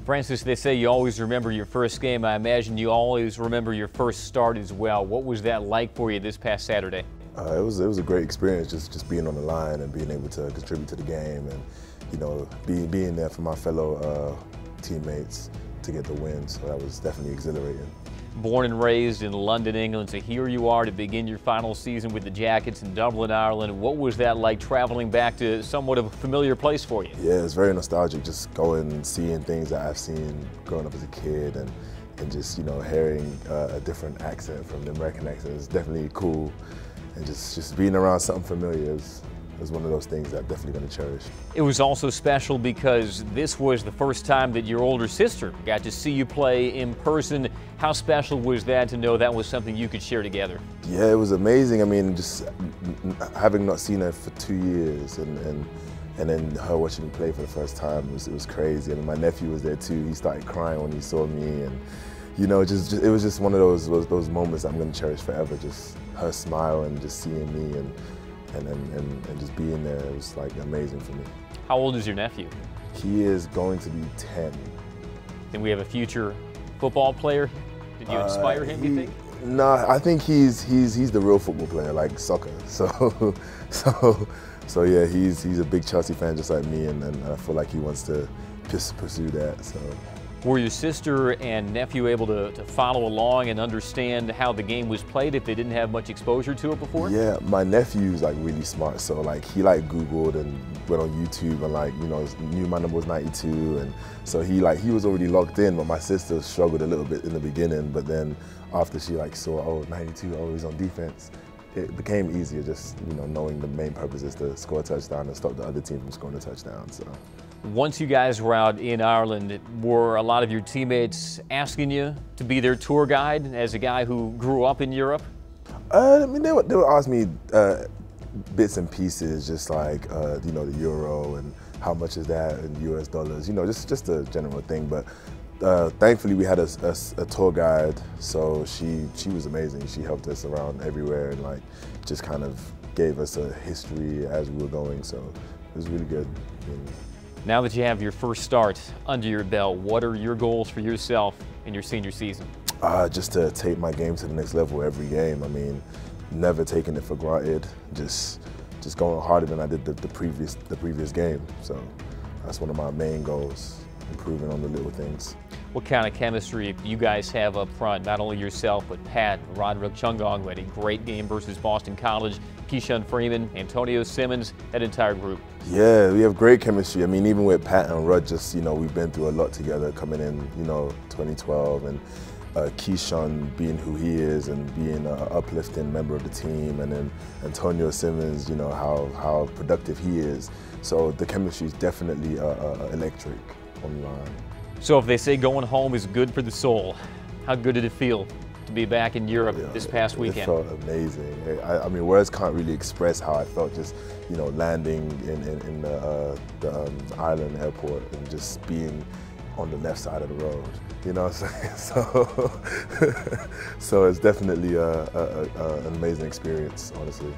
Francis, they say you always remember your first game. I imagine you always remember your first start as well. What was that like for you this past Saturday? It was a great experience, just being on the line and being able to contribute to the game, and being there for my fellow teammates to get the win. So that was definitely exhilarating. Born and raised in London, England, so here you are to begin your final season with the Jackets in Dublin, Ireland. What was that like, traveling back to somewhat of a familiar place for you? Yeah, it's very nostalgic, just going and seeing things that I've seen growing up as a kid, and just hearing a different accent from the American accent is definitely cool. And just being around something familiar is one of those things that I'm definitely going to cherish. It was also special because this was the first time that your older sister got to see you play in person. How special was that to know that was something you could share together? Yeah, it was amazing. I mean, just having not seen her for 2 years and then her watching me play for the first time, it was crazy. I mean, my nephew was there too. He started crying when he saw me, and it was just one of those moments I'm going to cherish forever. Just her smile and just seeing me and just being there, it was like amazing for me. How old is your nephew? He is going to be 10. Then we have a future football player. Did you inspire him, you think? No, I think he's the real football player, like soccer. So yeah, he's a big Chelsea fan just like me, and I feel like he wants to just pursue that. So. Were your sister and nephew able to follow along and understand how the game was played if they didn't have much exposure to it before? Yeah, my nephew's like really smart, so like he Googled and went on YouTube and knew my number was 92, and so he was already locked in. But my sister struggled a little bit in the beginning, but then after she saw 92, he's on defense, it became easier, just knowing the main purpose is to score a touchdown and stop the other team from scoring a touchdown. So. Once you guys were out in Ireland, were a lot of your teammates asking you to be their tour guide as a guy who grew up in Europe? I mean, they would ask me bits and pieces, just like the euro and how much is that in US dollars, just a general thing. But thankfully we had a tour guide, so she was amazing. She helped us around everywhere and just kind of gave us a history as we were going, so it was really good. Now that you have your first start under your belt, what are your goals for yourself in your senior season? Just to take my game to the next level every game. I mean, never taking it for granted, just going harder than I did the previous game. So that's one of my main goals, improving on the little things. What kind of chemistry you guys have up front? Not only yourself, but Pat, Roderick Chungong, who had a great game versus Boston College, Keyshawn Freeman, Antonio Simmons, that entire group. Yeah, we have great chemistry. I mean, even with Pat and Rod, we've been through a lot together coming in, 2012, and Keyshawn being who he is and being an uplifting member of the team, and then Antonio Simmons, how productive he is. So the chemistry is definitely electric on the line. So if they say going home is good for the soul, how good did it feel to be back in Europe this past weekend? It felt amazing. I mean, words can't really express how I felt just, landing in the Ireland airport and just being on the left side of the road. You know what I'm saying? So it's definitely an amazing experience, honestly.